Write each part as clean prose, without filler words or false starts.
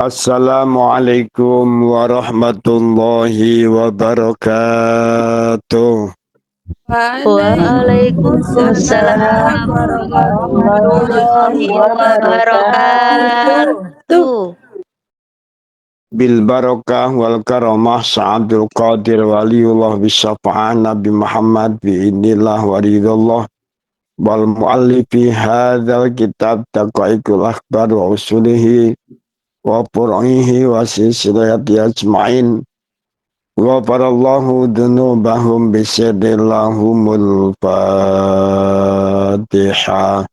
Assalamualaikum warahmatullahi wabarakatuh. Waalaikumsalam Waalaikumsalam warahmatullahi warahmatullahi wabarakatuh. wabarakatuh. Bil barakah wal karamah Sa'abdul Qadir waliullah bisyafa'ah Nabi Muhammad bi'inillah waridullah wal muallifi hadzal kitab taqaikul akhbar wa usulihi wa fur'ihi wa silsilati ajma'in. Ghafarallahu dzunubahum bisyadillahumul Fatihah.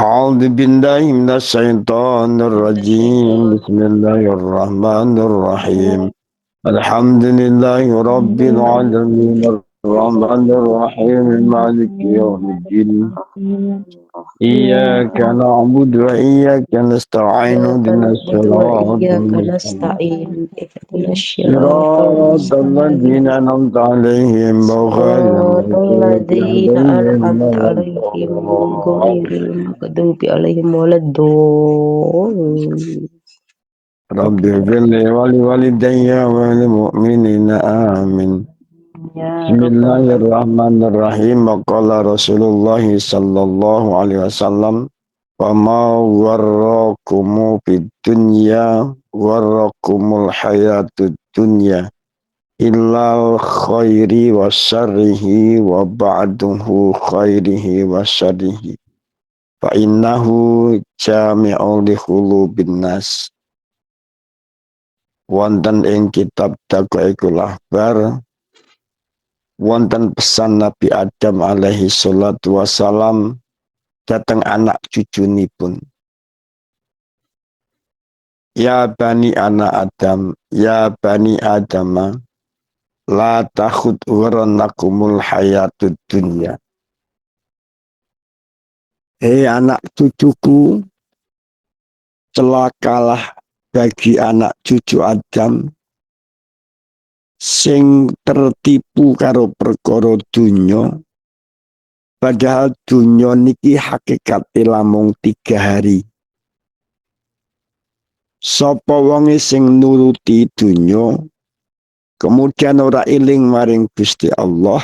A'udzu billahi minasyaitonir rajim. Bismillahirrahmanirrahim. Alhamdulillahi rabbil alamin arrahmanir rahim maliki yaumiddin. Iyyaka na'budu wa iyyaka nasta'in Iyyaka ihdinas na'budu wa siratal iyyaka mustaqim. nasta'in. Ihdinas siratal Siratal mustaqim. ladzina an'amta 'alaihim ghairil Siratal maghdubi ladzina 'alaihim an'amta 'alaihim waladdallin. ghairil maghdubi 'alaihim waladdallin. Rabbi firli wali walidayya wal mu'minina amin. Ya Rabbal alamin. Bismillahirrahmanirrahim. Qala Rasulullah sallallahu alaihi wasallam, "Wa ma warrakumu fid dunya warrakumul hayatud dunya illa khairi wa syarrihi wa ba'duhu khairihi wa syarrihi fa innahu jami'u li khulubin nas." Wonten ing kitab Taqwaikul Akhbar wonten pesan Nabi Adam alaihi salatu wassalam datang anak cucunipun. Ya bani anak Adam, ya bani Adama, la takhud urannakumul hayatud dunya. Hei anak cucuku, celakalah bagi anak cucu Adam sing tertipu karo perkara dunya, padahal dunya niki hakikate lamung 3 hari. Sapa wonge sing nuruti dunya kemudian ora eling maring Gusti Allah,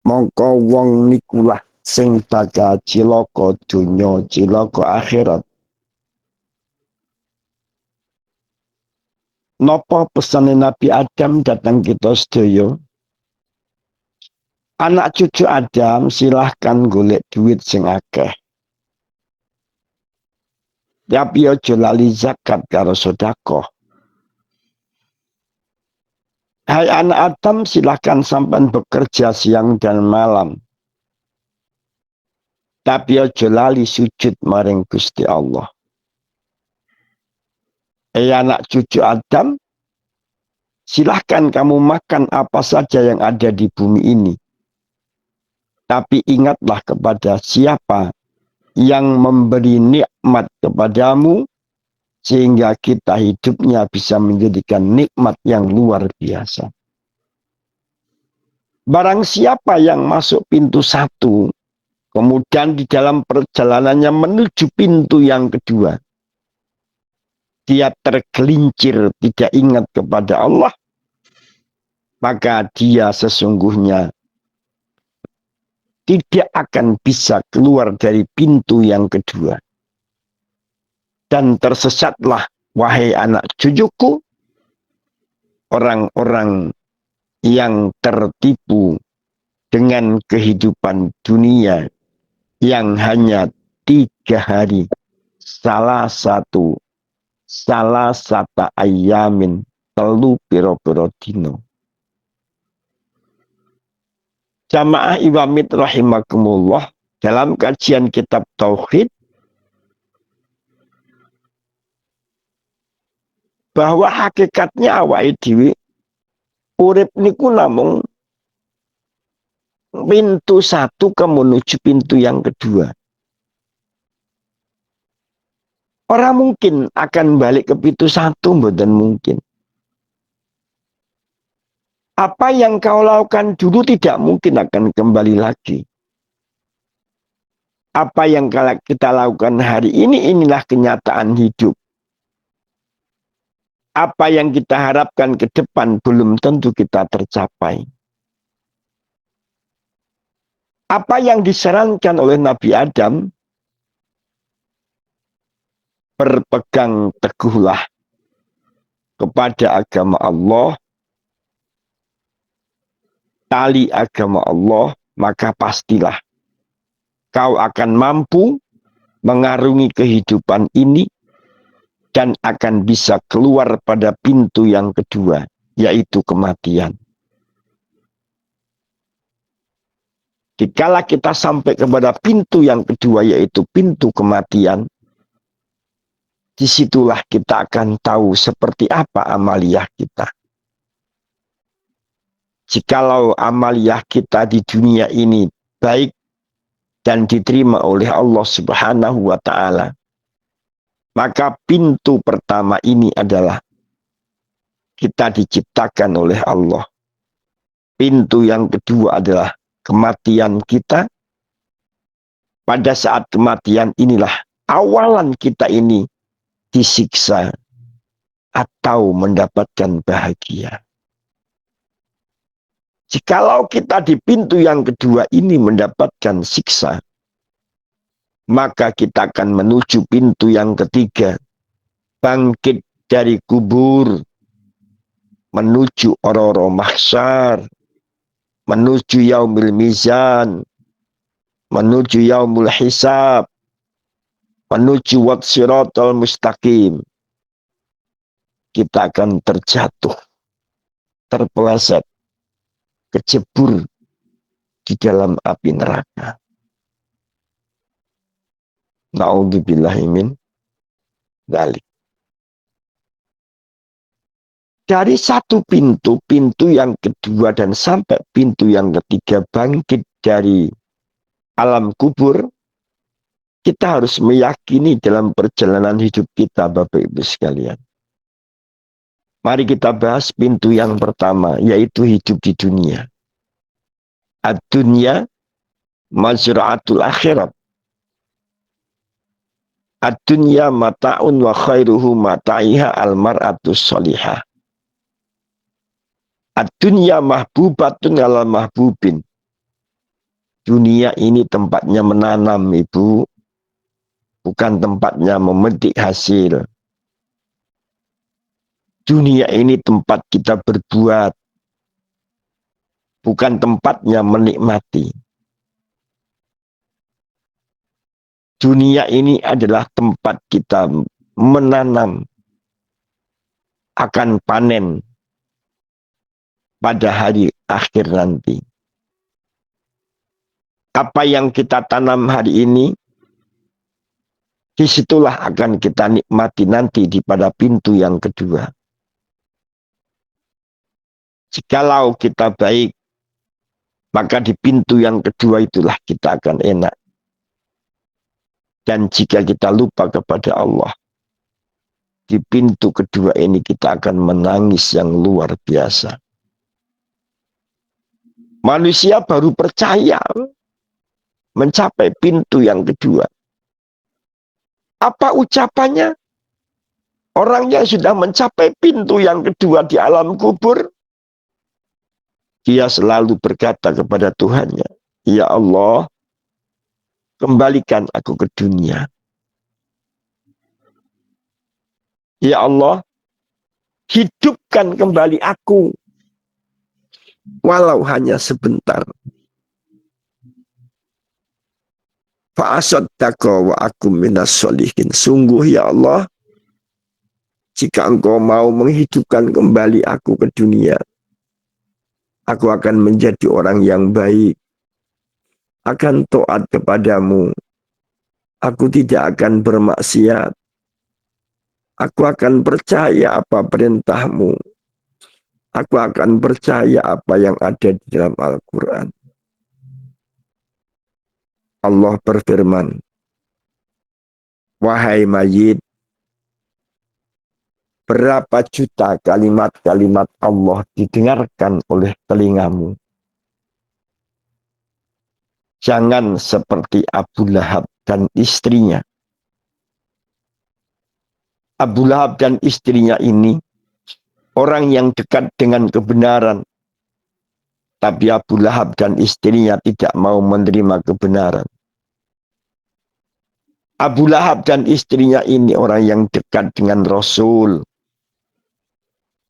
mongko wong nikulah sing bakal cilaka dunya cilaka akhirat. Napa pesane Nabi Adam datang kita sedaya? Anak cucu Adam silahkan golek duit sing akeh. Tapi aja lali zakat karo sedekah. Hai anak Adam, silahkan sampai bekerja siang dan malam. Tapi aja lali sujud maring Gusti Allah. Anak cucu Adam, silahkan kamu makan apa saja yang ada di bumi ini. Tapi ingatlah kepada siapa yang memberi nikmat kepadamu, sehingga kita hidupnya bisa menjadikan nikmat yang luar biasa. Barang siapa yang masuk pintu satu, kemudian di dalam perjalanannya menuju pintu yang kedua, dia tergelincir, tidak ingat kepada Allah, maka dia sesungguhnya tidak akan bisa keluar dari pintu yang kedua. Dan tersesatlah, wahai anak cucuku, orang-orang yang tertipu dengan kehidupan dunia yang hanya 3 hari. Salah satu ayamin telu piro-piro dino. Jamaah Iwamid rahimakumullah, dalam kajian kitab Tauhid, bahwa hakikatnya awake dhewe urip niku namung pintu satu menuju pintu yang kedua. Orang mungkin akan balik ke pintu satu, mboten mungkin. Apa yang kau lakukan dulu tidak mungkin akan kembali lagi. Apa yang kita lakukan hari ini, inilah kenyataan hidup. apa yang kita harapkan ke depan belum tentu kita tercapai. Apa yang disarankan oleh Nabi Adam, berpegang teguhlah kepada agama Allah, tali agama Allah, maka pastilah kau akan mampu mengarungi kehidupan ini dan akan bisa keluar pada pintu yang kedua, yaitu kematian. Dikala kita sampai kepada pintu yang kedua, yaitu pintu kematian, disitulah kita akan tahu seperti apa amaliyah kita. Jikalau amaliyah kita di dunia ini baik dan diterima oleh Allah Subhanahu wa Ta'ala, maka pintu pertama ini adalah kita diciptakan oleh Allah. Pintu yang kedua adalah kematian kita. Pada saat kematian inilah awalan kita ini disiksa atau mendapatkan bahagia. Jikalau kita di pintu yang kedua ini mendapatkan siksa, maka kita akan menuju pintu yang ketiga, bangkit dari kubur, menuju ororo mahsyar, menuju yaumil mizan, menuju yaumul hisab, menuju wat siratal mustaqim. Kita akan terjatuh, terpeleset, kecebur di dalam api neraka. Na'udzubillahi min dzalik. Dari satu pintu, pintu yang kedua dan sampai pintu yang ketiga bangkit dari alam kubur, kita harus meyakini dalam perjalanan hidup kita, Bapak Ibu sekalian. Mari kita bahas pintu yang pertama, yaitu hidup di dunia. Ad-dunya mazra'atul akhirat. Ad-dunya mata'un wa khairuhu mata'iha al-mar'atus sholihah. Ad-dunya mahbubatun ala mahbubin. Dunia ini tempatnya menanam, Ibu. Bukan tempatnya memetik hasil. Dunia ini tempat kita berbuat. Bukan tempatnya menikmati. Dunia ini adalah tempat kita menanam, akan panen pada hari akhir nanti. Apa yang kita tanam hari ini, disitulah akan kita nikmati nanti di pada pintu yang kedua. Jikalau kita baik, maka di pintu yang kedua itulah kita akan enak. Dan jika kita lupa kepada Allah, di pintu kedua ini kita akan menangis yang luar biasa. Manusia baru percaya mencapai pintu yang kedua. Apa ucapannya? Orang yang sudah mencapai pintu yang kedua di alam kubur, dia selalu berkata kepada Tuhannya, "Ya Allah, kembalikan aku ke dunia. Ya Allah, hidupkan kembali aku, walau hanya sebentar. Fa'asaddaqa wa akum minas sholihin." Sungguh ya Allah, jika engkau mau menghidupkan kembali aku ke dunia, aku akan menjadi orang yang baik, akan taat kepadamu. Aku tidak akan bermaksiat. Aku akan percaya apa perintahmu. Aku akan percaya apa yang ada di dalam Al-Quran. Allah berfirman, "Wahai mayit, berapa juta kalimat-kalimat Allah didengarkan oleh telingamu. Jangan seperti Abu Lahab dan istrinya." Abu Lahab dan istrinya ini orang yang dekat dengan kebenaran. Tapi Abu Lahab dan istrinya tidak mau menerima kebenaran. Abu Lahab dan istrinya ini orang yang dekat dengan Rasul.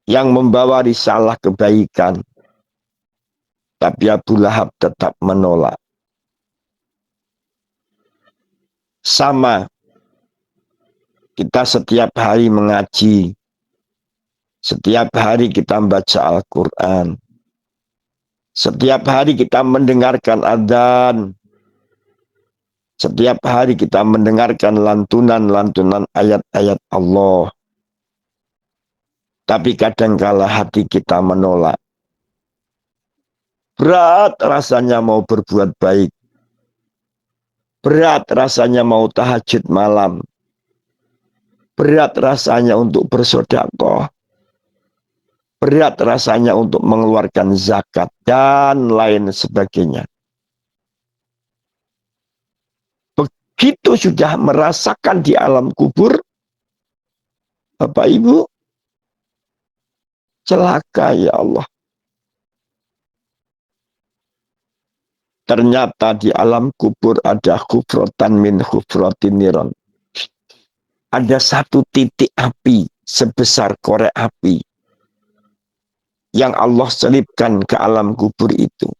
Yang membawa risalah kebaikan. Tapi Abu Lahab tetap menolak. Sama. Kita setiap hari mengaji. Setiap hari kita membaca Al-Quran. Setiap hari kita mendengarkan adzan. Setiap hari kita mendengarkan lantunan-lantunan ayat-ayat Allah. Tapi kadangkala hati kita menolak. Berat rasanya mau berbuat baik. Berat rasanya mau tahajud malam. Berat rasanya untuk bersedekah. Berat rasanya untuk mengeluarkan zakat dan lain sebagainya. Begitu sudah merasakan di alam kubur, Bapak Ibu, celaka ya Allah. Ternyata di alam kubur ada khufrotan min khufrotin niron. Ada satu titik api sebesar korek api yang Allah selipkan ke alam kubur itu.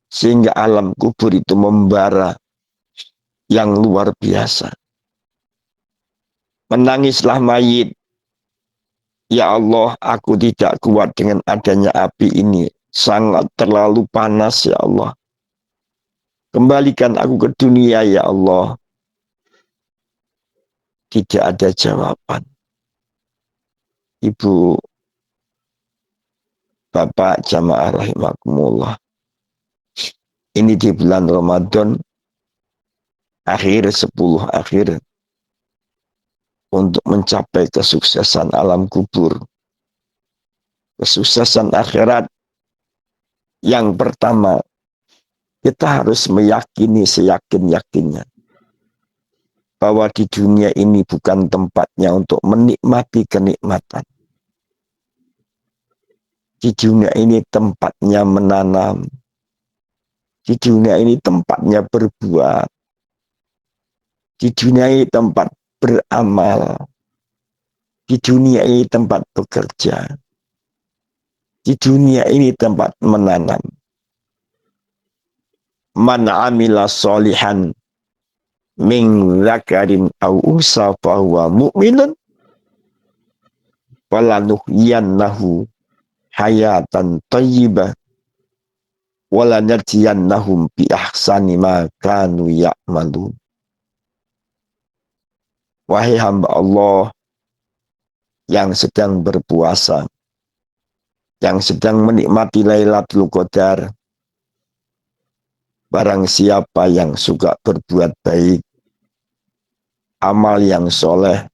Sehingga alam kubur itu membara yang luar biasa. Menangislah mayit. Ya Allah, aku tidak kuat dengan adanya api ini. Sangat terlalu panas ya Allah. Kembalikan aku ke dunia ya Allah. Tidak ada jawaban. Ibu, Bapak, jamaah rahimakumullah. Ini di bulan Ramadan, akhir 10 akhir, untuk mencapai kesuksesan alam kubur. Kesuksesan akhirat. Yang pertama, kita harus meyakini seyakin-yakinnya. Bahwa di dunia ini bukan tempatnya untuk menikmati kenikmatan. Di dunia ini tempatnya menanam. Di dunia ini tempatnya berbuat. Di dunia ini tempat beramal. Di dunia ini tempat bekerja. Di dunia ini tempat menanam. Man amila solihan min zakarin au unsa fahuwa mu'minun falanuhyiyannahu hayatan thayyibah walanajziyannahum bi ahsani ma kanu ya'malun. Wahai hamba Allah yang sedang berpuasa, yang sedang menikmati Lailatul Qadar, barang siapa yang suka berbuat baik, amal yang soleh,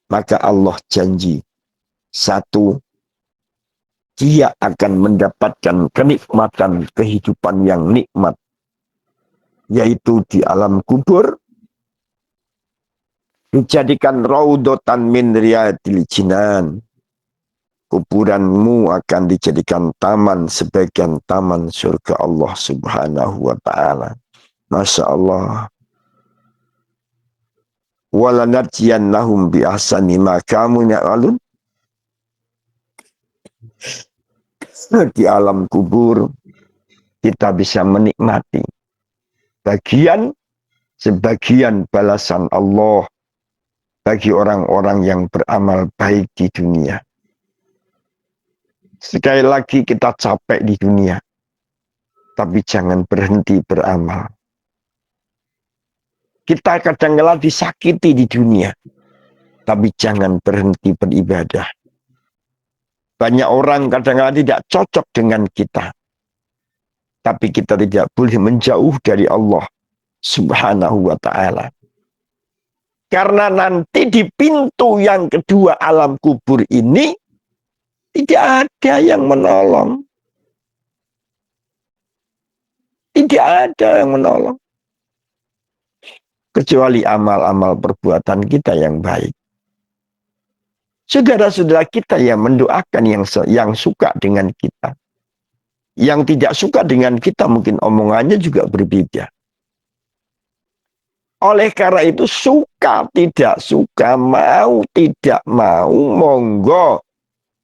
maka Allah janji, satu, dia akan mendapatkan kenikmatan kehidupan yang nikmat, yaitu di alam kubur, dijadikan raudhatan min riyadil jinan. Kuburanmu akan dijadikan taman sebagian taman surga Allah Subhanahu wa ta'ala. Masya Allah. Walanajziyannahum bi ahsani ma kanu ya'malun. Di alam kubur kita bisa menikmati sebagian balasan Allah bagi orang-orang yang beramal baik di dunia. Sekali lagi kita capek di dunia, tapi jangan berhenti beramal. Kita kadang-kala disakiti di dunia, tapi jangan berhenti beribadah. Banyak orang kadang-kala tidak cocok dengan kita, tapi kita tidak boleh menjauh dari Allah Subhanahu wa ta'ala. Karena nanti di pintu yang kedua alam kubur ini, tidak ada yang menolong. Tidak ada yang menolong. kecuali amal-amal perbuatan kita yang baik. Saudara-saudara kita yang mendoakan yang suka dengan kita. Yang tidak suka dengan kita mungkin omongannya juga berbeda. Oleh karena itu suka tidak suka, mau tidak mau, monggo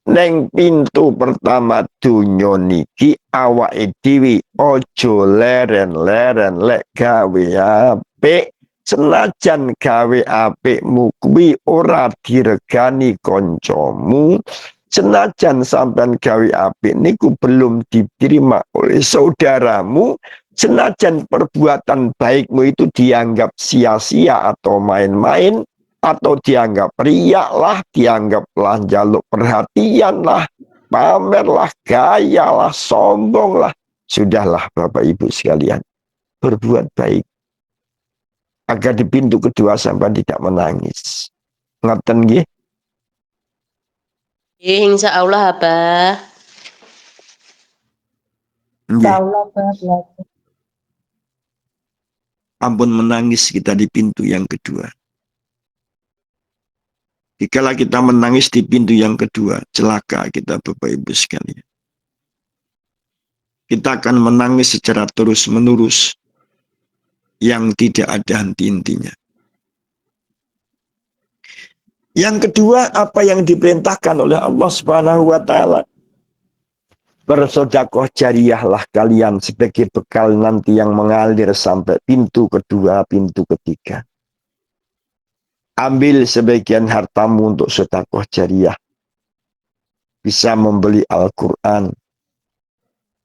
neng pintu pertama dunya niki awake dhewe aja leren-leren lek gawe apik. Senajan gawe apikmu kuwi ora diregani kancamu, senajan sampean gawe apik niku belum diterima oleh saudaramu, senajan perbuatan baikmu itu dianggap sia-sia atau main-main, atau dianggap riak lah, dianggaplah jaluk perhatian lah, pamer lah, gaya lah, sombong lah. Sudahlah Bapak Ibu sekalian, berbuat baik. Agar di pintu kedua sampai tidak menangis. Ngaten nggih? Insya Allah, Abah. Nggih. Allah Abah. Ampun menangis kita di pintu yang kedua. Dikala kita menangis di pintu yang kedua, celaka kita Bapak Ibu sekalian. Kita akan menangis secara terus-menerus yang tidak ada henti-hentinya. Yang kedua, apa yang diperintahkan oleh Allah Subhanahu wa taala? Bersedekah jariahlah kalian sebagai bekal nanti yang mengalir sampai pintu kedua, pintu ketiga. Ambil sebagian hartamu untuk sedekah jariah. Bisa membeli Al-Quran,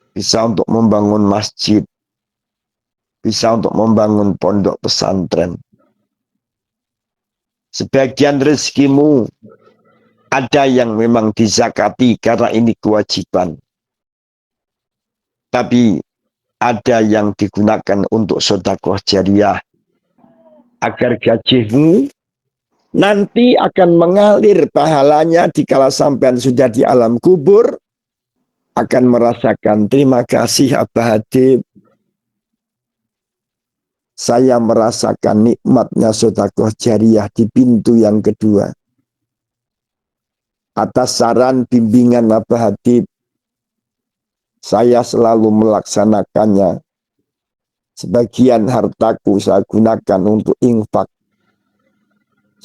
bisa untuk membangun masjid, bisa untuk membangun pondok pesantren. Sebagian rezekimu ada yang memang dizakati karena ini kewajiban. Tapi ada yang digunakan untuk sedekah jariah. Agar gajimu nanti akan mengalir pahalanya dikala sampean sudah di alam kubur. Akan merasakan terima kasih Abah Hadib. Saya merasakan nikmatnya sedekah jariah di pintu yang kedua. Atas saran bimbingan Abah Hadib, saya selalu melaksanakannya. Sebagian hartaku saya gunakan untuk infak.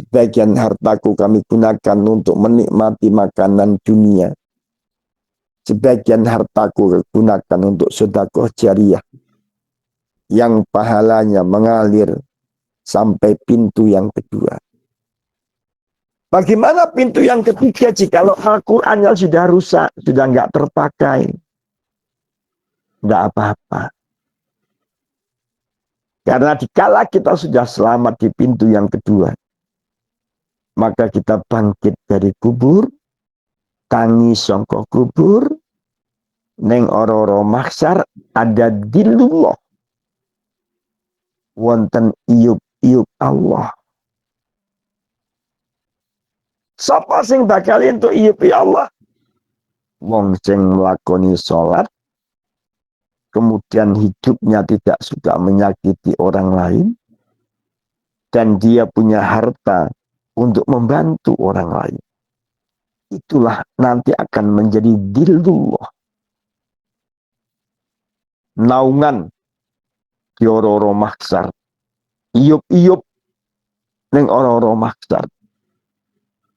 Sebagian hartaku kami gunakan untuk menikmati makanan dunia. Sebagian hartaku gunakan untuk sedekah jariah. Yang pahalanya mengalir sampai pintu yang kedua. Bagaimana pintu yang ketiga jikalau Al-Qurannya sudah rusak, sudah nggak terpakai? Nggak apa-apa. Karena dikala kita sudah selamat di pintu yang kedua, maka kita bangkit dari kubur, tangi songko kubur, neng oro-oro maksar ada dilullah. Wonten iup-iup Allah. Sapa sing bakal entuk iup Allah? Wong sing melakoni sholat, kemudian hidupnya tidak suka menyakiti orang lain, dan dia punya harta untuk membantu orang lain. Itulah nanti akan menjadi dilullah. Naungan di oro-oro maksar. Iup-iup ning oro-oro maksar.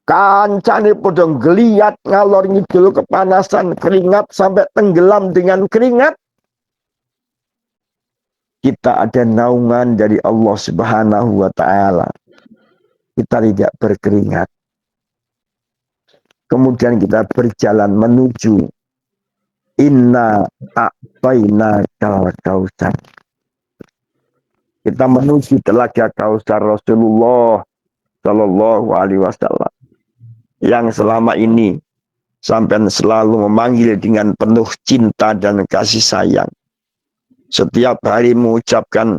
Kancane padha geliat ngalor ngidul kepanasan keringat sampai tenggelam dengan keringat. Kita ada naungan dari Allah Subhanahu wa taala. Kita tidak berkeringat. Kemudian kita berjalan menuju inna a'tayna kal kautsar. Kita menuju telaga Kautsar Rasulullah Shallallahu Alaihi Wasallam yang selama ini sampai selalu memanggil dengan penuh cinta dan kasih sayang. Setiap hari mengucapkan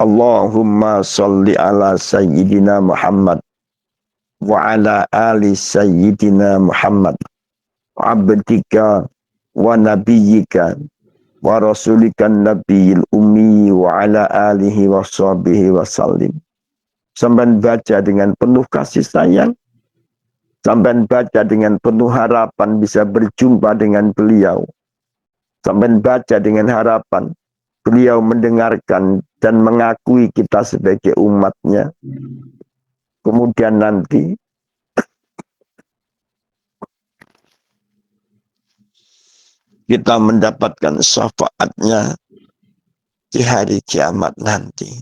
Allahumma sholli ala Sayyidina Muhammad wa ala ali Sayyidina Muhammad abdika wa nabiyyika wa rasulikan nabiyil ummi wa ala alihi wa sahbihi wa sallim. Sampean baca dengan penuh kasih sayang. Sampean baca dengan penuh harapan bisa berjumpa dengan beliau. Sampean baca dengan harapan beliau mendengarkan dan mengakui kita sebagai umatnya. Kemudian nanti kita mendapatkan syafaatnya di hari kiamat nanti.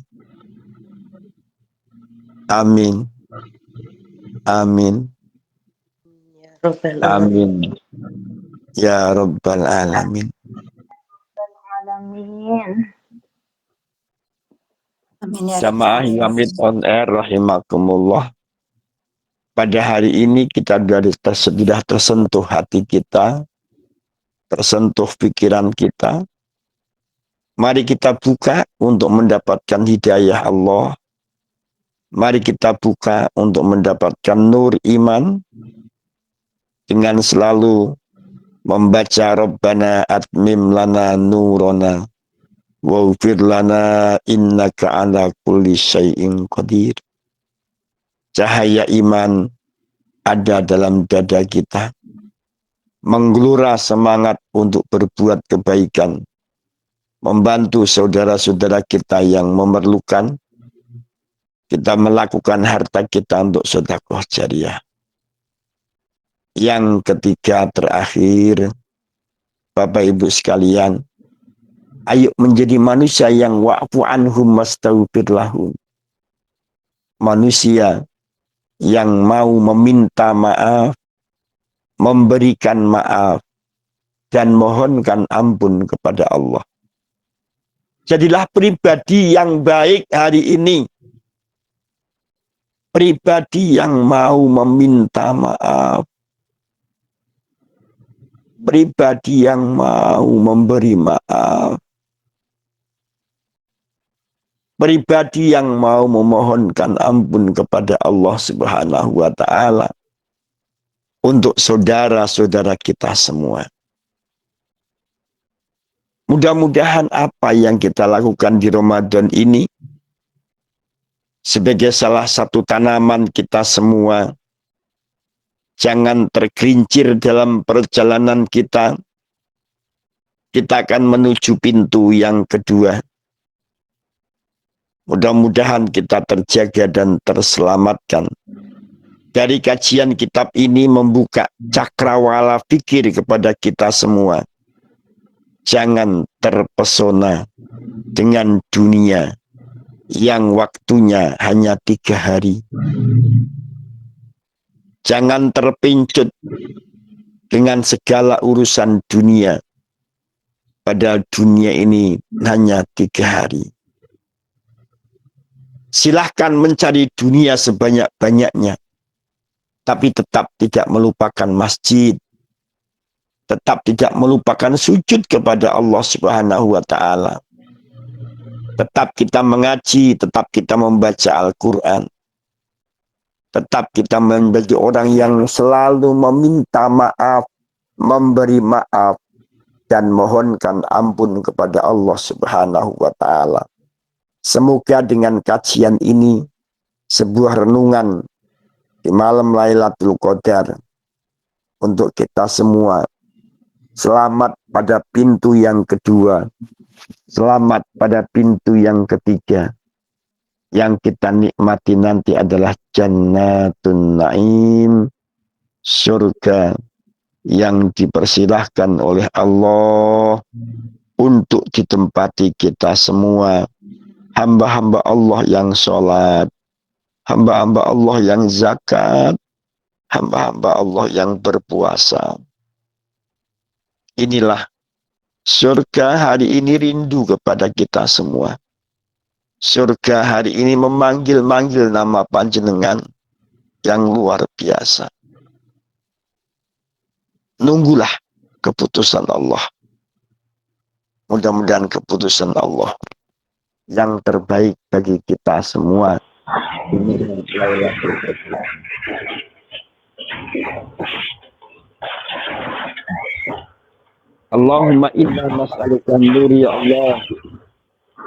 Amin. Amin. Rabbal Amin. Ya Rabbal Alamin. Alamin. Amin ya Jamaah Rabbal Yamid Alamin. on air rahimakumullah. Pada hari ini kita sudah tersentuh hati kita, tersentuh pikiran kita. Mari kita buka untuk mendapatkan hidayah Allah. Mari kita buka untuk mendapatkan nur iman dengan selalu membaca Rabbana atmim lana nurana waghfir lana innaka ala kulli syai'in qadir. Cahaya iman ada dalam dada kita, menggelora semangat untuk berbuat kebaikan, membantu saudara-saudara kita yang memerlukan. Kita melakukan harta kita untuk sedekah jariah. Yang ketiga terakhir, Bapak Ibu sekalian, ayo menjadi manusia yang wa'fu anhum wastaghfir lahum. Manusia yang mau meminta maaf, memberikan maaf, dan mohonkan ampun kepada Allah. Jadilah pribadi yang baik hari ini. Pribadi yang mau meminta maaf. Pribadi yang mau memberi maaf. Pribadi yang mau memohonkan ampun kepada Allah Subhanahu wa Ta'ala untuk saudara-saudara kita semua. Mudah-mudahan apa yang kita lakukan di Ramadan ini sebagai salah satu tanaman kita semua, jangan tergelincir dalam perjalanan kita. Kita akan menuju pintu yang kedua. Mudah-mudahan kita terjaga dan terselamatkan. Dari kajian kitab ini membuka cakrawala fikir kepada kita semua. Jangan terpesona dengan dunia yang waktunya hanya 3 hari. Jangan terpincut dengan segala urusan dunia. Padahal dunia ini hanya 3 hari. Silahkan mencari dunia sebanyak-banyaknya. Tapi tetap tidak melupakan masjid. Tetap tidak melupakan sujud kepada Allah Subhanahu wa Ta'ala. Tetap kita mengaji, tetap kita membaca Al-Quran. Tetap kita menjadi orang yang selalu meminta maaf, memberi maaf, dan mohonkan ampun kepada Allah Subhanahu wa Ta'ala. Semoga dengan kajian ini, sebuah renungan di malam Lailatul Qadar untuk kita semua. Selamat pada pintu yang kedua. Selamat pada pintu yang ketiga. Yang kita nikmati nanti adalah Jannatun Naim. Surga yang dipersilahkan oleh Allah untuk ditempati kita semua. Hamba-hamba Allah yang sholat. Hamba-hamba Allah yang zakat. Hamba-hamba Allah yang berpuasa. Inilah surga hari ini rindu kepada kita semua. Surga hari ini memanggil-manggil nama panjenengan yang luar biasa. Nunggulah keputusan Allah. Mudah-mudahan keputusan Allah yang terbaik bagi kita semua. Ini Lailatul Qadar. Allahumma inna nas'aluka nur ya Allah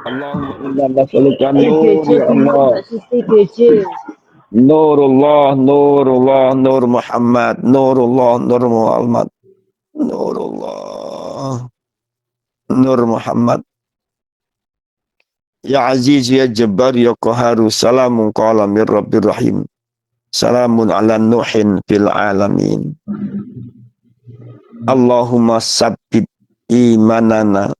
Allahumma inna nas'aluka nur EGC ya dulu Allah. Mbak Siti EGC. Nurullah, Nurullah, Nur Muhammad, Nurullah, Nur Muhammad, Nurullah, Nur Muhammad. Ya Aziz, ya Jabbar, ya Qaharu, salamun qala min Rabbir Rahim. Salamun ala Nuhin fil alamin. Allahumma sabbit imanana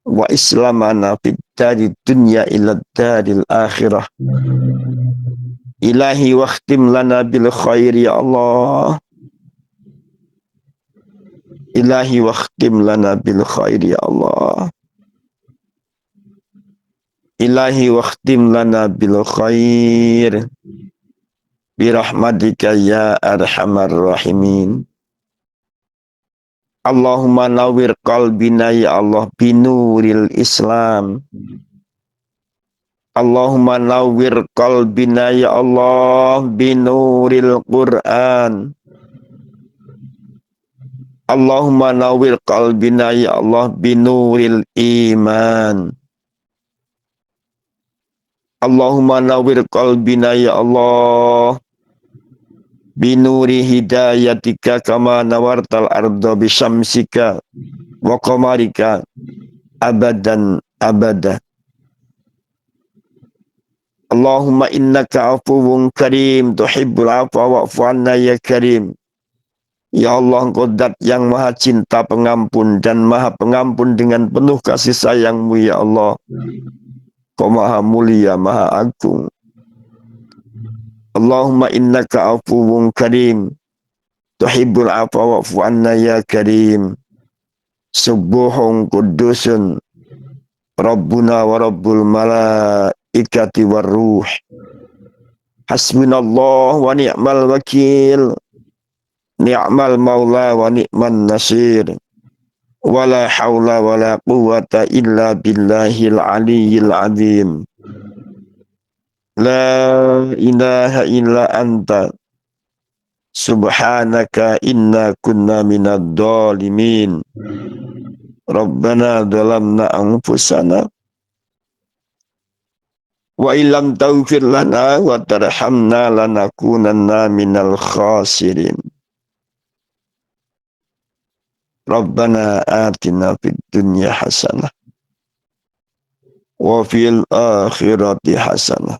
wa islamana fid dari dunya ila daril akhirah. Ilahi wakhtim lana bil khair ya Allah. Ilahi wakhtim lana bil khair ya Allah. Ilahi wakhtim lana bil khair birahmatika ya arhamar rahimin. Allahumma nawwir qalbina ya Allah binuril Islam. Allahumma nawwir qalbina ya Allah binuril Quran. Allahumma nawwir qalbina ya Allah binuril iman. Allahumma nawwir qalbina ya Allah binuri hidayatika kama nawartal arda bisyamsika wa qamarika abadan abada. Allahumma innaka afuwun karim tuhibbul afwa wa'fu anna ya karim. Ya Allah, Engkau Dat yang maha cinta pengampun dan maha pengampun dengan penuh kasih sayang-Mu ya Allah. Kau maha mulia, maha agung. Allahumma innaka afuwun karim tuhibbul afwa wa'fu anna ya karim. Subuhun kudusun Rabbuna wa Rabbul malaikati war ruh. Hasbunallah wa ni'mal wakil. Ni'mal maula wa ni'man nasir. Wala hawla wala quwwata illa billahil aliyyil azim. La ilaha illa anta subhanaka inna kunna minad dhalimin. Rabbana dhalamna anfusana wa illam taghfir lana wa tarhamna lanakunanna minal khasirin. Rabbana atina fid dunya hasanah wa fil akhirati hasanah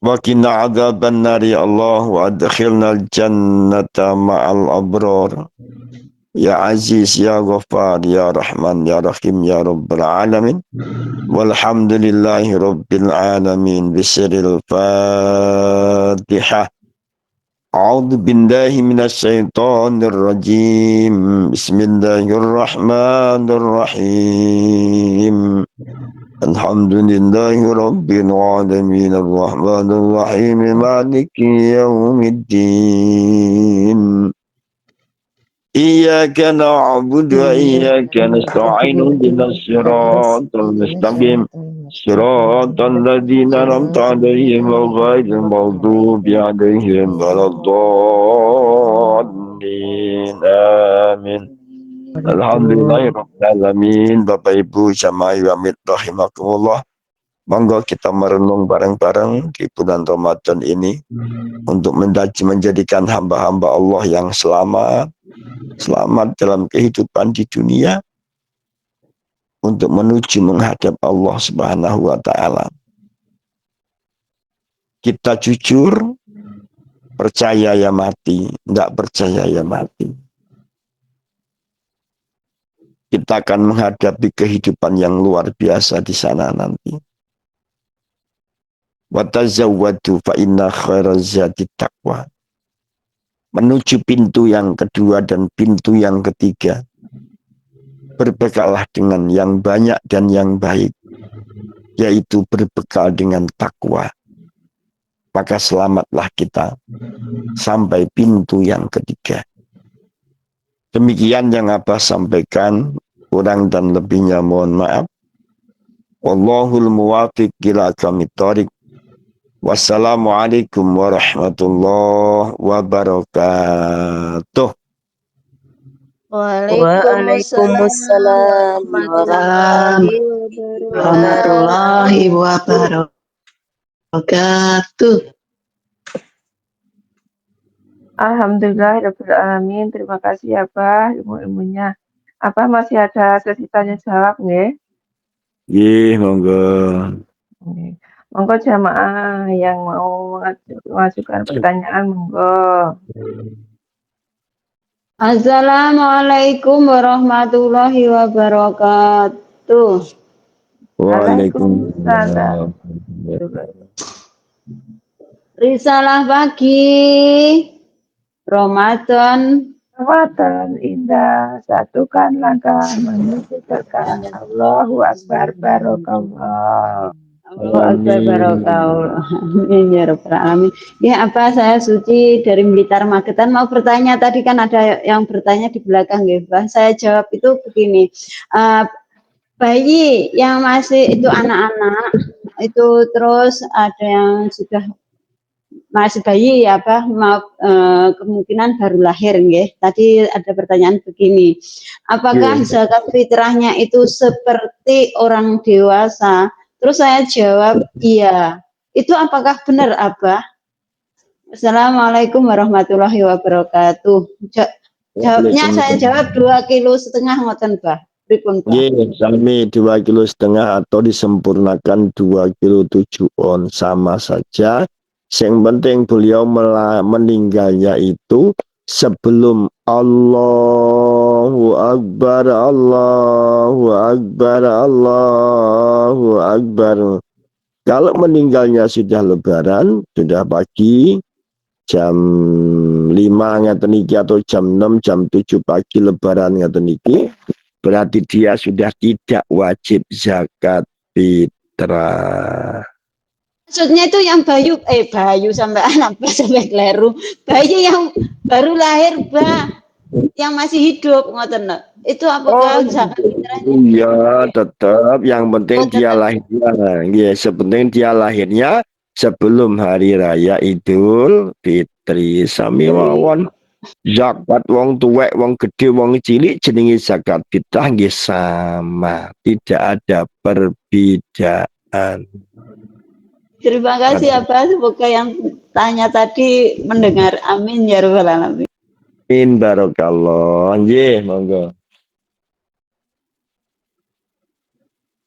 wa qina adzaban nar ya Allah wa adkhilnal jannata ma'al abrar. Ya Aziz, ya Ghaffar, ya Rahman, ya Rahim, ya Rabbal Alamin. Walhamdulillahi Rabbil Alamin. Bisiril Fatihah. A'udzu billahi minasy syaithanir rajim. Bismillahirrahmanirrahim. Alhamdulillahi Rabbil Alamin. Ar-Rahmanir Rahim. Maliki yaumiddin. Iyyaka na'budu wa iyyaka nasta'in ihdinas siratal mustaqim siratal ladzina an'amta 'alaihim ghairil maghdubi 'alaihim waladdallin. Amin. Alhamdulillahirabbil alamin. Bapak Ibu jamaah Yamid rahimakumullah. Monggo kita merenung bareng-bareng di bulan Ramadan ini untuk menjadikan hamba-hamba Allah yang selamat dalam kehidupan di dunia untuk menuju menghadap Allah Subhanahu wa taala. Kita jujur, percaya ya mati, enggak percaya ya mati. Kita akan menghadapi kehidupan yang luar biasa di sana nanti. Wa tazawwadu fa inna khairaz zadi taqwa. Menuju pintu yang kedua dan pintu yang ketiga, berbekallah dengan yang banyak dan yang baik, yaitu berbekal dengan takwa. Maka selamatlah kita sampai pintu yang ketiga. Demikian yang Abah sampaikan, kurang dan lebihnya mohon maaf. Wallahul muwafiq ila aqwamit thoriq. Wassalamualaikum warahmatullahi wabarakatuh. Waalaikumsalam warahmatullahi warahmatullahi wabarakatuh. Alhamdulillahirabbil alamin. Terima kasih ya, Bah, ilmu-ilmunya. Apa masih ada sesi tanya jawab nggih? Nggih, monggo. Nggih. Monggo jamaah yang mau mengajukan pertanyaan monggo. Assalamualaikum warahmatullahi wabarakatuh. Waalaikumsalam. Risalah pagi Ramadan. Ramadan indah, satukan langkah menuju berkah. Allahu Akbar, barokallah. Allahu Akbar barokallah. Amin ya rabbal alamin. Ya, apa saya Suci dari Blitar Magetan mau bertanya, tadi kan ada yang bertanya di belakang ya, Mbak. Saya jawab itu begini. Bayi yang masih itu anak-anak itu, terus ada yang sudah masih bayi ya, kemungkinan baru lahir nggih. Tadi ada pertanyaan begini. Apakah zakat fitrahnya itu seperti orang dewasa? Terus saya jawab iya. Itu apakah benar, Abah? Assalamualaikum warahmatullahi wabarakatuh. Jawabnya saya jawab 2,5 kilo ngoten, Bah. Pripun, Bah? Nggih, sami 2,5 kilo atau disempurnakan 2,7 kilo sama saja. Yang penting beliau meninggalnya itu sebelum Allahu Akbar, Allahu Akbar, Allahu Akbar. Kalau meninggalnya sudah lebaran, sudah pagi, jam 5 ngeten iki atau jam 6, jam 7 pagi lebaran ngeten iki, berarti dia sudah tidak wajib zakat fitrah. Maksudnya itu yang bayu sampai anak sampai keliru. Bayi yang baru lahir, Bah, yang masih hidup ngoten. Itu apakah zakat fitrahnya? Iya, tetap yang penting dia lahirnya. Ya, sepenting dia lahirnya sebelum hari raya Idul Fitri. Sami mawon. Zakat wong tuwek, wong gede, wong cilik jenenge zakat fitrah nggih sama, tidak ada perbedaan. Terima kasih ya, Pak. Semoga yang tanya tadi mendengar. Amin ya rabbal alamin. Amin barokallah. Nggih, monggo.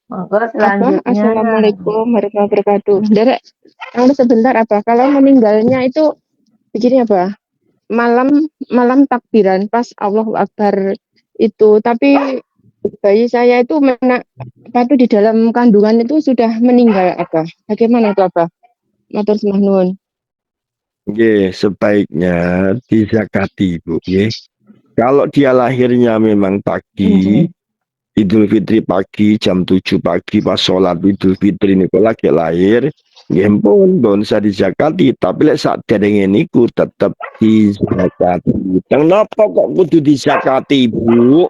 Monggo selanjutnya. Assalamualaikum warahmatullahi wabarakatuh. Derek, sebentar apa? Kalau meninggalnya itu begini apa? Malam takbiran pas Allahu Akbar itu, tapi bayi saya itu di dalam kandungan itu sudah meninggal apa? Bagaimana itu apa? Matur sembah nuwun. Nggih, sebaiknya dizakati, Bu, nggih. Kalau dia lahirnya memang pagi, Idul Fitri pagi, jam 7 pagi pas sholat Idul Fitri niku lagi lahir, nggih pun saya dizakati, tapi lek sakderenge niku tetep dizakati. Kenapa kok kudu dizakati, Bu?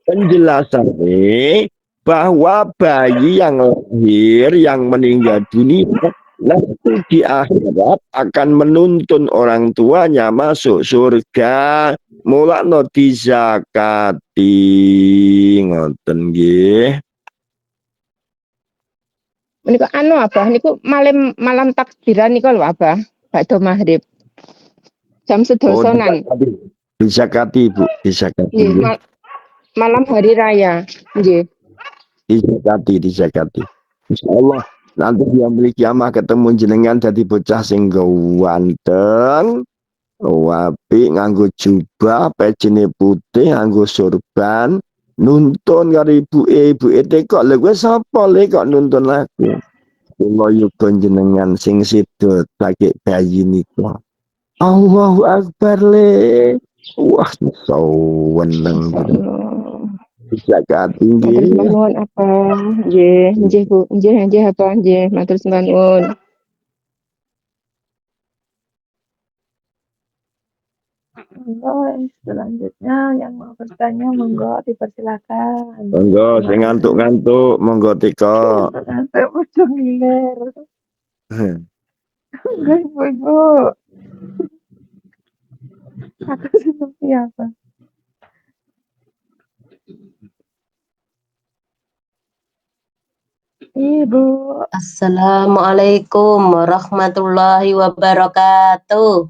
Penjelasannya bahwa bayi yang lahir, yang meninggal dunia, nanti di akhirat akan menuntun orang tuanya masuk surga. Mulakno dizakati, ngoten nggih. Niku apa? Niku malam takbiran niku lho apa? Bakda maghrib. Jam sedosonan. Dizakati, Bu, dizakati. Malam hari raya, nggih. Dizakati. Insyaallah nanti dia memiliki kiamah ketemu jenengan jadi bocah sing ganteng, wapi, nganggo jubah, pecine putih, nganggo sorban, nuntun karo ibu kok lha kowe sapa le kok nuntun aku. Kula yuga jenengan sing sidho lagi bayi niku. Allahu Akbar le. Wah, saweneng bisa tinggi. Matur sembah nuwun apa? Nggih, Bu. Nggih apa nggih, matur sembah nuwun. Monggo selanjutnya yang mau bertanya monggo dipersilakan. Monggo sing ngantuk-ngantuk monggo teka. Sampai ujung hilir. Enggak, Ibu. Aku seperti apa? Ibu. Assalamualaikum warahmatullahi wabarakatuh.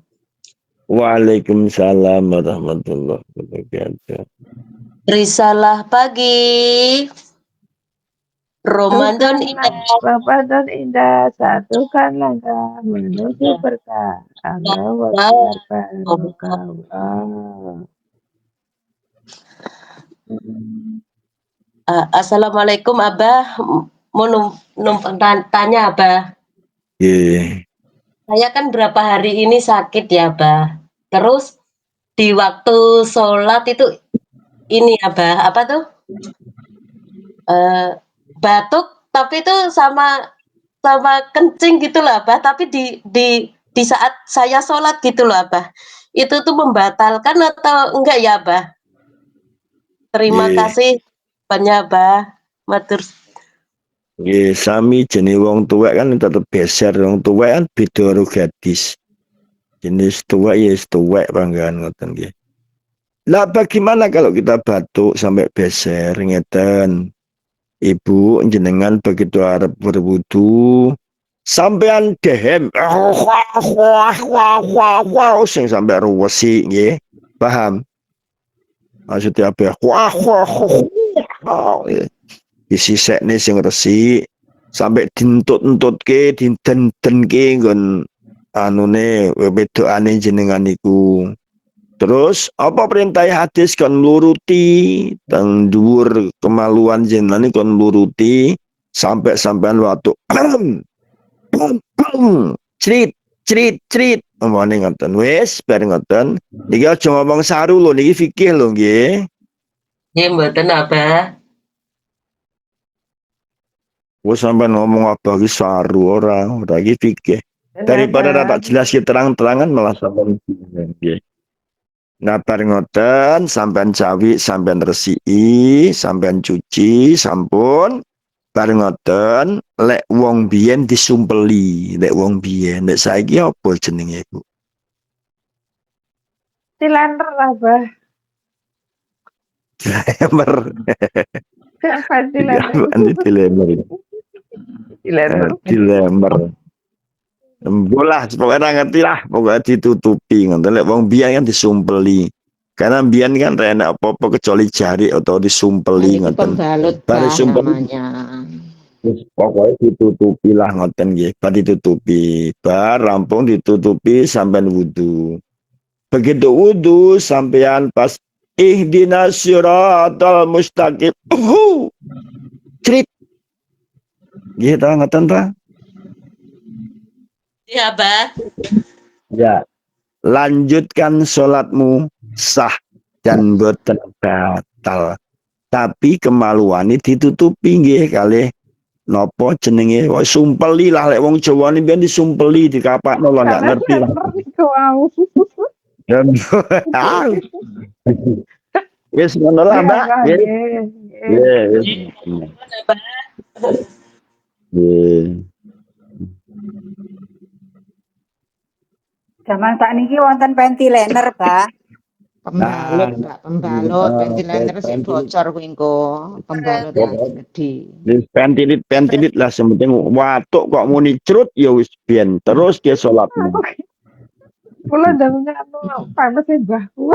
Waalaikumsalam warahmatullahi wabarakatuh. Risalah pagi. Ramadan indah. Ramadan indah, satukan langkah menuju berkah. Allahu Akbar, barokah. Assalamualaikum Abah. Mau numpang tanya Abah. Nggih. Saya kan berapa hari ini sakit ya Abah. Terus di waktu sholat itu ini Abah, apa tuh? Batuk tapi itu sama kencing gitu loh Abah, tapi di saat saya sholat gitu loh Abah. Itu tuh membatalkan atau enggak ya Abah? Terima Nggih. kasih banyak Abah. Matur. Nggih, sami jenis wong tuwek kan tetep beser. Wong tuwek kan beda karo gadis. Jenis tuwek ya tuwek panggahan ngoten nggih. Lah bagaimana kalau kita batuk sampai beser ngeten? Ibu jenengan begitu arep berwudu sampean dehem sing sampai ruwesi nggih. Paham? Maksudnya apa? Disisekne sing resik sampai dintut-entutke dinten-denke nggon anune wedokane jenengan iku. Terus apa perintah hadis kon nuruti teng dhuwur kemaluan jenengan kon nuruti sampai sampean waktu crit crit crit omone ngoten wis bareng ngoten niki aja ngomong saru lho niki fikih lho nggih. Nggih mboten Abah. Wes sampai ngomong apa ki saru ora iki fikih. Daripada tak jelas terang-terangan malah sampai nggih. Nah bareng ngoten sampean cawi sampean resiki sampean cuci sampun bareng ngoten lek wong biyen disumpeli lek wong biyen lek saiki apa jenenge Bu? Silander Abah. Dilemer. Apa silander? Apaan itu dilemer? Silander. Dilemer. Bolah, pokoknya ora ngerti lah, pokoknya ditutupi ngoten lek wong biyen kan disumpeli. Karena biyen kan ra enak apa-apa kecuali jari atau disumpeli Ini ngoten. pembalut Bare bah sumpel namanya. pokoknya ditutupi lah ngoten nggih, bar ditutupi. Bar rampung ditutupi sampean wudu. Begitu wudu sampean pas ihdinas siratal mustaqim. Crit. Nggih ta ngoten ta? Iya Abah. Ya. Lanjutkan sholatmu sah dan boten batal. Tapi kemaluan ini ditutupi nggih kalih nopo jenenge wong sumpeli lah lek wong Jawa ni biyen disumpeli dikapakno lho enggak ngerti lah. Wis ngono lah Mbak. Wis. Zaman sakniki wonten ventilator, Pak. Pembalut, Mbak, pembalut, ventilator sing bocor kuwi engko, pembalut yang gede. Ventilit lah sementing watuk kok muni crut ya wis ben terus dia salatmu. Kula ndang anu panas e mbahku.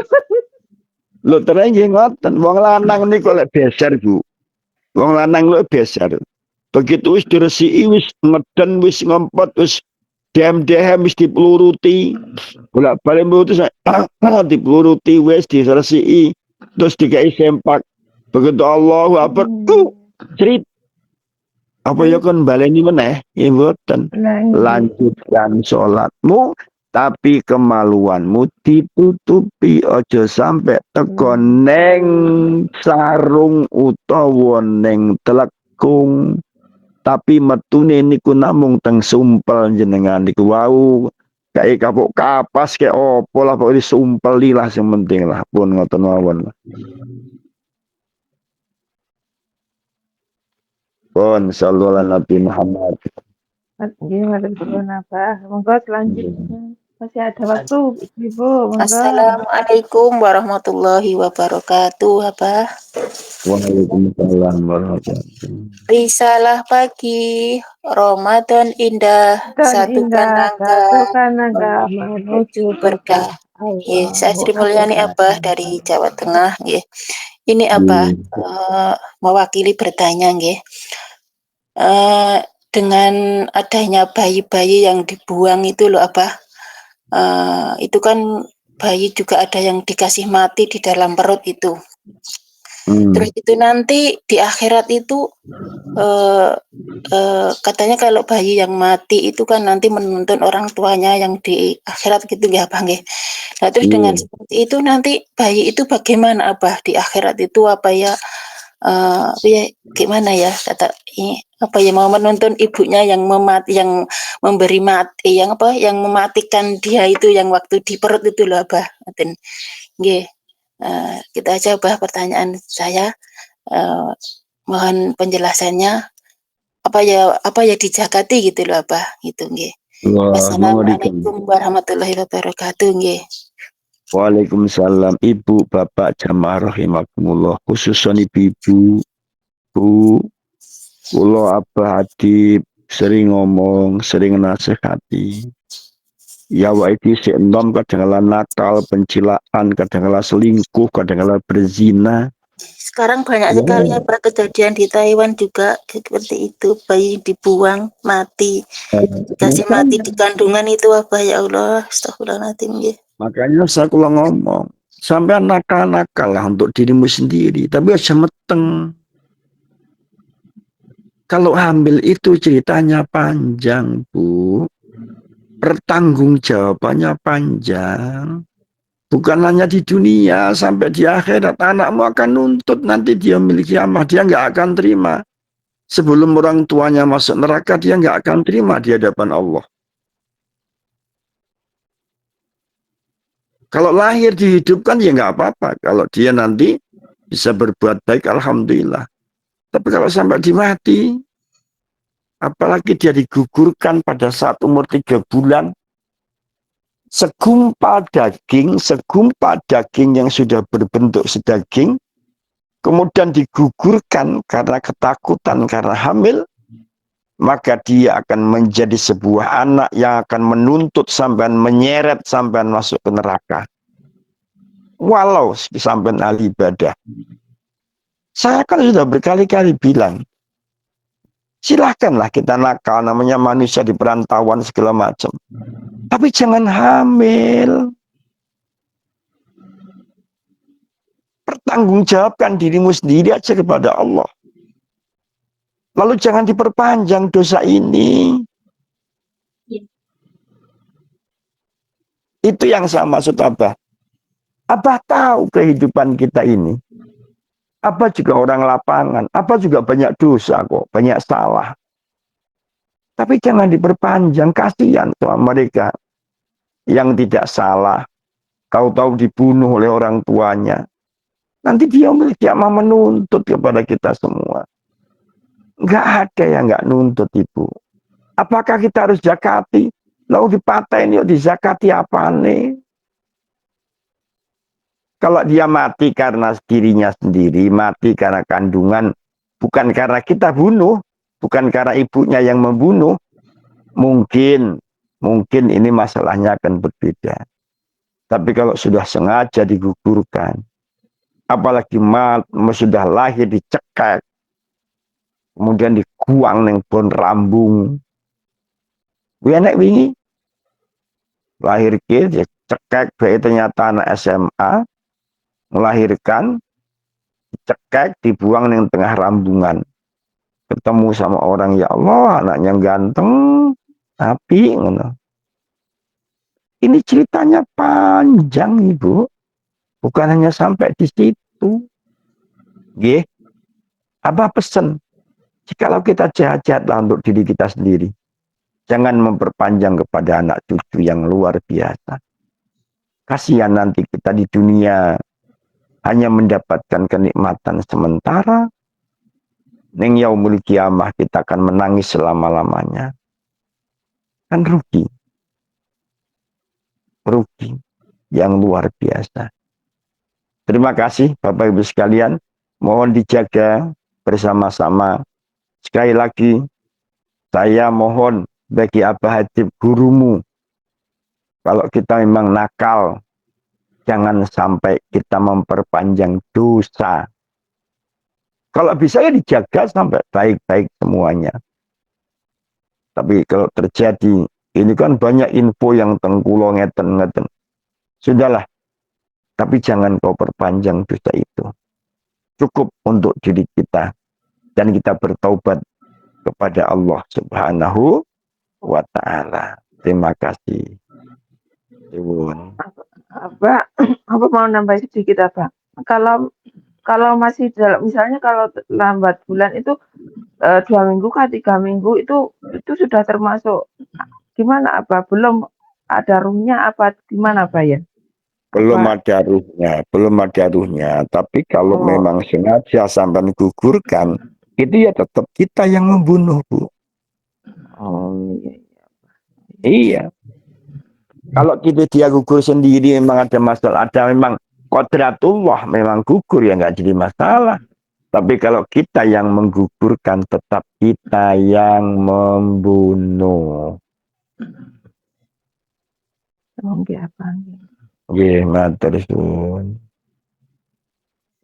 Lho terus nggih ngoten wong lanang niku lek beser Bu. Wong lanang lho beser. Begitu wis diresiki wis ngeden wis ngempet wis dem-dem wis dipeluruti. Bolak-balik mlutu dipeluruti wis diresiki terus dikai sempak. Begitu Allahu Akbar cerit. Apa ya kon baleni meneh? Ya mboten. Lanjutkan sholatmu tapi kemaluanmu ditutupi aja sampai teko neng sarung utawa neng telekung. Tapi metune niku namung teng sumpel jenengan niku wau kayak kapok kapas kayak opo lah pokoknya disumpeli lah yang penting lah pun ngoten mawon lah. Pun sallallahu alaihi Nabi Muhammad. Nggih, matur suwun Abah. Monggo selanjutnya. Masih ada waktu, Ibu, monggo. Assalamualaikum warahmatullahi wabarakatuh, Abah. Waalaikumsalam warahmatullahi wabarakatuh. Risalah pagi, Ramadan indah, Dan satukan indah, langkah satukan langkah menuju berkah. Allah. Ya, saya Sri Mulyani Abah dari Jawa Tengah. Ya. Ini Abah mewakili bertanya, ya. Dengan adanya bayi-bayi yang dibuang itu loh Abah, itu kan bayi juga ada yang dikasih mati di dalam perut itu. Terus itu nanti di akhirat itu katanya kalau bayi yang mati itu kan nanti menuntun orang tuanya yang di akhirat gitu ya Abah nggih. Nah terus dengan seperti itu nanti bayi itu bagaimana Abah di akhirat itu apa ya gimana ya kata apa ya mau menuntun ibunya yang yang memberi mati yang apa yang mematikan dia itu yang waktu di perut itu loh Abah. Nggih. Kita aja Abah pertanyaan saya, mohon penjelasannya apa ya dijakati gitu loh Abah gitu nggih. Wassalamualaikum warahmatullahi wabarakatuh nggih. Waalaikumsalam. Ibu, bapak, jamaah rahimakumullah. Khususan ibu-ibu, Bu, kula Abah Adib sering ngomong, sering nasihati. Ya wa itu si enom kadang-kala nakal, pencilaan, kadang-kala selingkuh, kadang-kala berzina. Sekarang banyak sekali Abah kejadian di Taiwan juga seperti itu, bayi dibuang mati, dikasih mati di kandungan itu Abah, ya Allah, astagfirullahaladzim ya. Makanya saya kula ngomong, sampai nakal-nakal lah untuk dirimu sendiri, tapi aja meteng. Kalau hamil itu ceritanya panjang, Bu. Pertanggungjawabannya panjang. Bukan hanya di dunia, sampai di akhirat. Anakmu akan nuntut nanti dia memiliki amal. Dia nggak akan terima. Sebelum orang tuanya masuk neraka, dia nggak akan terima di hadapan Allah. Kalau lahir dihidupkan ya nggak apa-apa. Kalau dia nanti bisa berbuat baik, alhamdulillah. Tapi kalau sampai dimati, apalagi dia digugurkan pada saat umur 3 bulan, segumpal daging yang sudah berbentuk sedaging, kemudian digugurkan karena ketakutan, karena hamil, maka dia akan menjadi sebuah anak yang akan menuntut sampean, menyeret sampean masuk ke neraka. Walau sampean ahli ibadah. Saya kan sudah berkali-kali bilang, silahkanlah kita nakal, namanya manusia di perantauan segala macam. Tapi jangan hamil. Pertanggungjawabkan dirimu sendiri aja kepada Allah. Lalu jangan diperpanjang dosa ini. Itu yang saya maksud Abah. Abah tahu kehidupan kita ini. Abah juga orang lapangan. Abah juga banyak dosa kok. Banyak salah. Tapi jangan diperpanjang. Kasihan sama mereka yang tidak salah. Tahu-tahu dibunuh oleh orang tuanya. Nanti dia mau menuntut kepada kita semua. Nggak ada yang nggak nuntut, Ibu. Apakah kita harus zakati? Lalu dipatahin yuk dizakati apa nih? Kalau dia mati karena dirinya sendiri, mati karena kandungan, bukan karena kita bunuh, bukan karena ibunya yang membunuh, mungkin ini masalahnya akan berbeda. Tapi kalau sudah sengaja digugurkan, apalagi sudah lahir dicekek, kemudian diguang neng pun rambung. Enak wingi lahir dia cekek, ternyata anak SMA, melahirkan, dicekek, dibuang neng tengah rambungan. Ketemu sama orang, ya Allah, anaknya ganteng, tapi ini ceritanya panjang, Ibu. Bukan hanya sampai di situ. Nggih. Abah pesen, jikalau kita jahat-jahatlah untuk diri kita sendiri. Jangan memperpanjang kepada anak cucu yang luar biasa. Kasihan nanti kita di dunia hanya mendapatkan kenikmatan sementara. Ning yaumul kiamah kita akan menangis selama-lamanya. Kan rugi. rugi yang luar biasa. Terima kasih Bapak Ibu sekalian. Mohon dijaga bersama-sama. Sekali lagi, saya mohon bagi Abah Hatip gurumu, kalau kita memang nakal, jangan sampai kita memperpanjang dosa. Kalau bisa ya dijaga sampai baik-baik semuanya. Tapi kalau terjadi, ini kan banyak info yang tengkulo ngeten-ngeten. Sudahlah, tapi jangan kau perpanjang dosa itu. Cukup untuk diri kita. Dan kita bertaubat kepada Allah Subhanahu wa Ta'ala. Terima kasih. Apa mau nambah sedikit apa? Kalau masih dalam, misalnya kalau lambat bulan itu 2 minggu kah 3 minggu itu sudah termasuk gimana apa? Belum ada ruhnya apa gimana Pak ya? Belum Apa? ada ruhnya. Tapi kalau Oh. memang sengaja sampai gugurkan, itu ya tetap kita yang membunuh, Bu. Oh iya. Iya. Kalau dia gugur sendiri memang ada masalah, ada memang kodratullah memang gugur ya nggak jadi masalah. Tapi kalau kita yang menggugurkan tetap kita yang membunuh. Nggih apa? Nggih, matur suwun.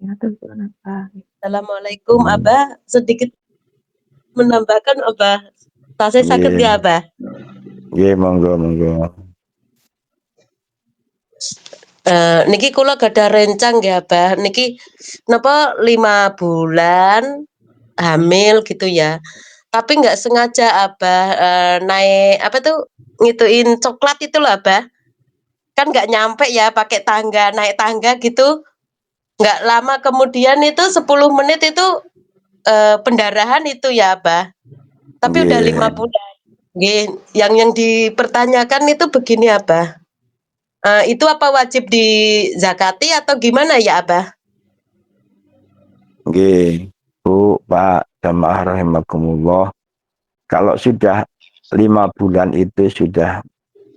Assalamualaikum Abah, sedikit menambahkan Abah. Tasih sakit ya Abah? Nggih, monggo. Niki kula gadah rencang ya Abah. Niki napa 5 bulan hamil gitu ya. Tapi nggak sengaja Abah naik apa tuh ngituin coklat itu loh Abah. Kan nggak nyampe ya pakai tangga, naik tangga gitu. Nggak lama kemudian itu 10 menit itu pendarahan itu ya Abah. Tapi udah 5 bulan. Nggih, yang dipertanyakan itu begini Abah. Itu apa wajib dizakati atau gimana ya Abah? Nggih, Bu, Pak, jamaah rahimakumullah. Kalau sudah 5 bulan itu sudah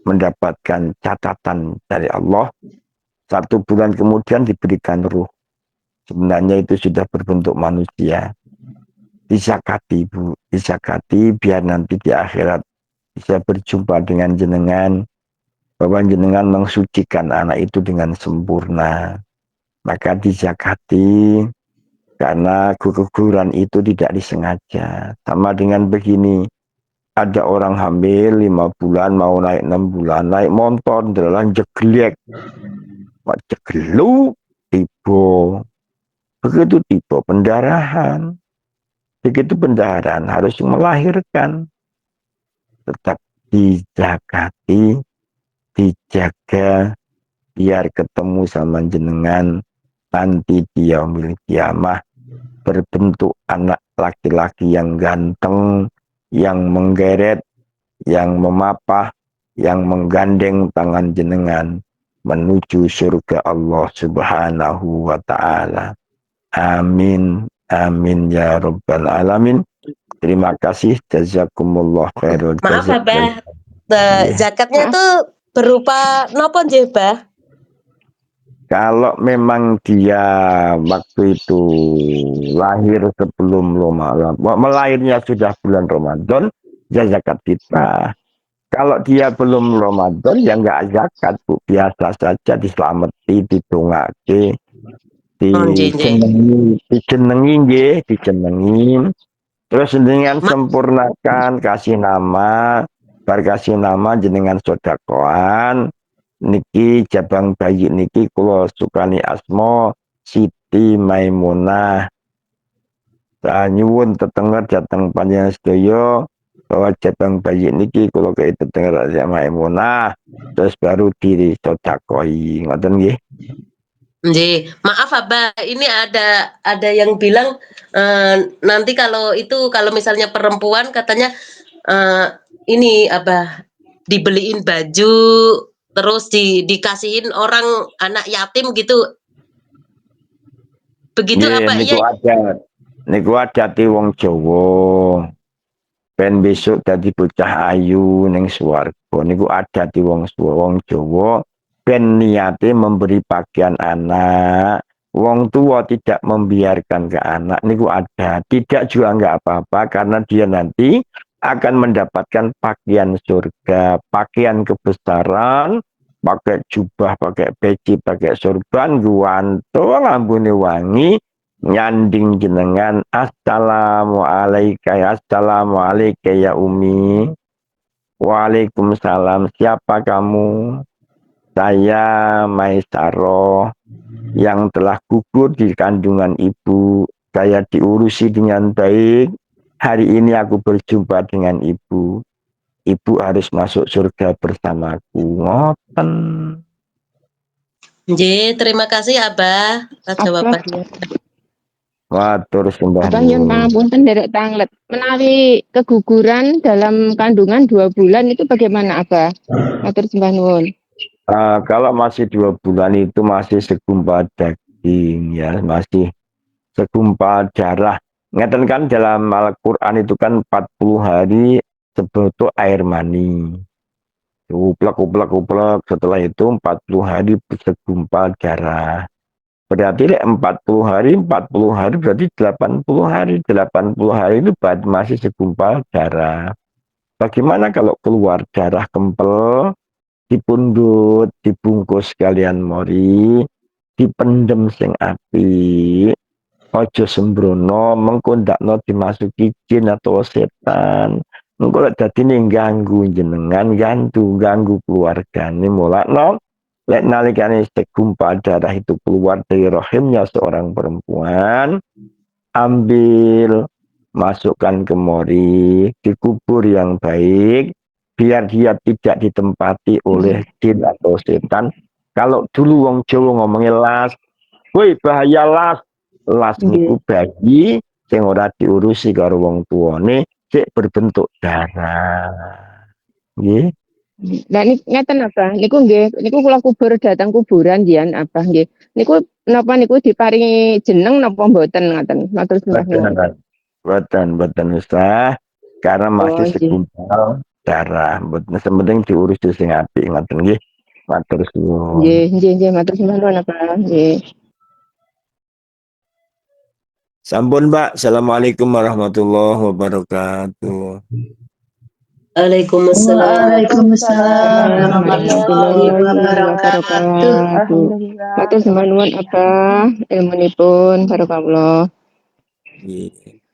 mendapatkan catatan dari Allah, 1 bulan kemudian diberikan ruh. Sebenarnya itu sudah berbentuk manusia. Disakati, Bu, disakati biar nanti di akhirat bisa berjumpa dengan jenengan, bahwa jenengan mensucikan anak itu dengan sempurna. Maka disakati, karena keguguran itu tidak disengaja. Sama dengan begini, ada orang hamil 5 bulan, mau naik 6 bulan, naik motor, jalan jeglek, jegelu, tiba. Begitu tiba pendarahan. Begitu pendarahan harus melahirkan. Tetap dijakati, dijaga, biar ketemu sama jenengan, nanti dia milik kiamah, berbentuk anak laki-laki yang ganteng, yang menggeret, yang memapah, yang menggandeng tangan jenengan menuju surga Allah Subhanahu wa Ta'ala. Amin, amin ya Rabbal Alamin. Terima kasih, jazakumullah khairul Maaf jazak. Abah, zakatnya itu berupa nopo nggih Bah? Kalau memang dia waktu itu lahir sebelum Ramadan, melahirnya sudah bulan Ramadan, ya zakat fitrah. Kalau dia belum Ramadan, ya enggak zakat, Bu. Biasa saja diselamati, ditungake, dijenengi. Terus dengan sempurnakan, kasih nama, kasih nama jenengan sodakoan, niki jabang bayi niki kula sukani asmo Siti Maimunah. Nyuwun tetenger dateng panjenengan sedaya bahwa jabang bayi niki kula kei tetenger Maimunah, terus baru diri sodakoi, ngoten nggih. Nggih, maaf Abah, ini ada yang bilang nanti kalau misalnya perempuan katanya ini Abah dibeliin baju terus dikasihin orang anak yatim gitu. Begitu apa niku iya? Niku adate wong Jawa. Ben besok dadi bocah ayu ning swarga. Niku adate wong Jawa. ben niate memberi pakaian anak, wong tua tidak membiarkan ke anak niku ada, tidak juga enggak apa-apa karena dia nanti akan mendapatkan pakaian surga, pakaian kebesaran, pakai jubah, pakai peci, pakai sorban, guanto, lambune wangi, nyanding jenengan, assalamu alayka ya umi, waalaikumsalam, siapa kamu? Saya Maisaro yang telah gugur di kandungan ibu, saya diurusi dengan baik. Hari ini aku berjumpa dengan ibu. Ibu harus masuk surga bersamaku. Ngoten. Terima kasih Abah atas jawabannya. Watur sembah Abang yang pangapunten derek tanglet. Menawi keguguran dalam kandungan 2 bulan itu bagaimana Abah? Matur sembah nuwun. Kalau masih 2 bulan itu masih segumpal daging ya, masih segumpal darah. Ngeten kan dalam Al-Quran itu kan 40 hari sebentuk air mani. Uplek, setelah itu 40 hari segumpal darah. Berarti 40 hari berarti 80 hari. 80 hari itu masih segumpal darah. Bagaimana kalau keluar darah kempel, dipundut, dibungkus kalian mori, dipendem sing api, ojo sembrono, mengko ndakno dimasuki jin atau setan. Engko lek dadine ganggu jenengan, ganggu keluargane, mulakno lek nalikane segumpal darah itu keluar dari rahimnya seorang perempuan, ambil, masukkan ke mori, dikubur yang baik, biar dia tidak ditempati oleh jin atau setan. Kalau dulu wong Jawa ngomongnya las, woi bahaya las. Las niku bayi sing ora diurusi karo wong tuane sik berbentuk darah. Nggih. Nah ngeten Abah, niku nggih, niku kula kubur datang kuburan jian Abah nggih. Niku napa niku diparingi jeneng napa mboten ngaten? Matur sembah nuwun. Boten usah karena masih nggih. segumpal darah. Boten sementing diurus sing apik ngoten nggih. Matur suwun. Nggih, matur sembah nuwun Abah. Nggih. Sampun Mbak, Assalamualaikum warahmatullahi wabarakatuh. Waalaikumsalam warahmatullahi wabarakatuh. Matur sembah nuwun Abah, ilmunipun barakallah. Nggih.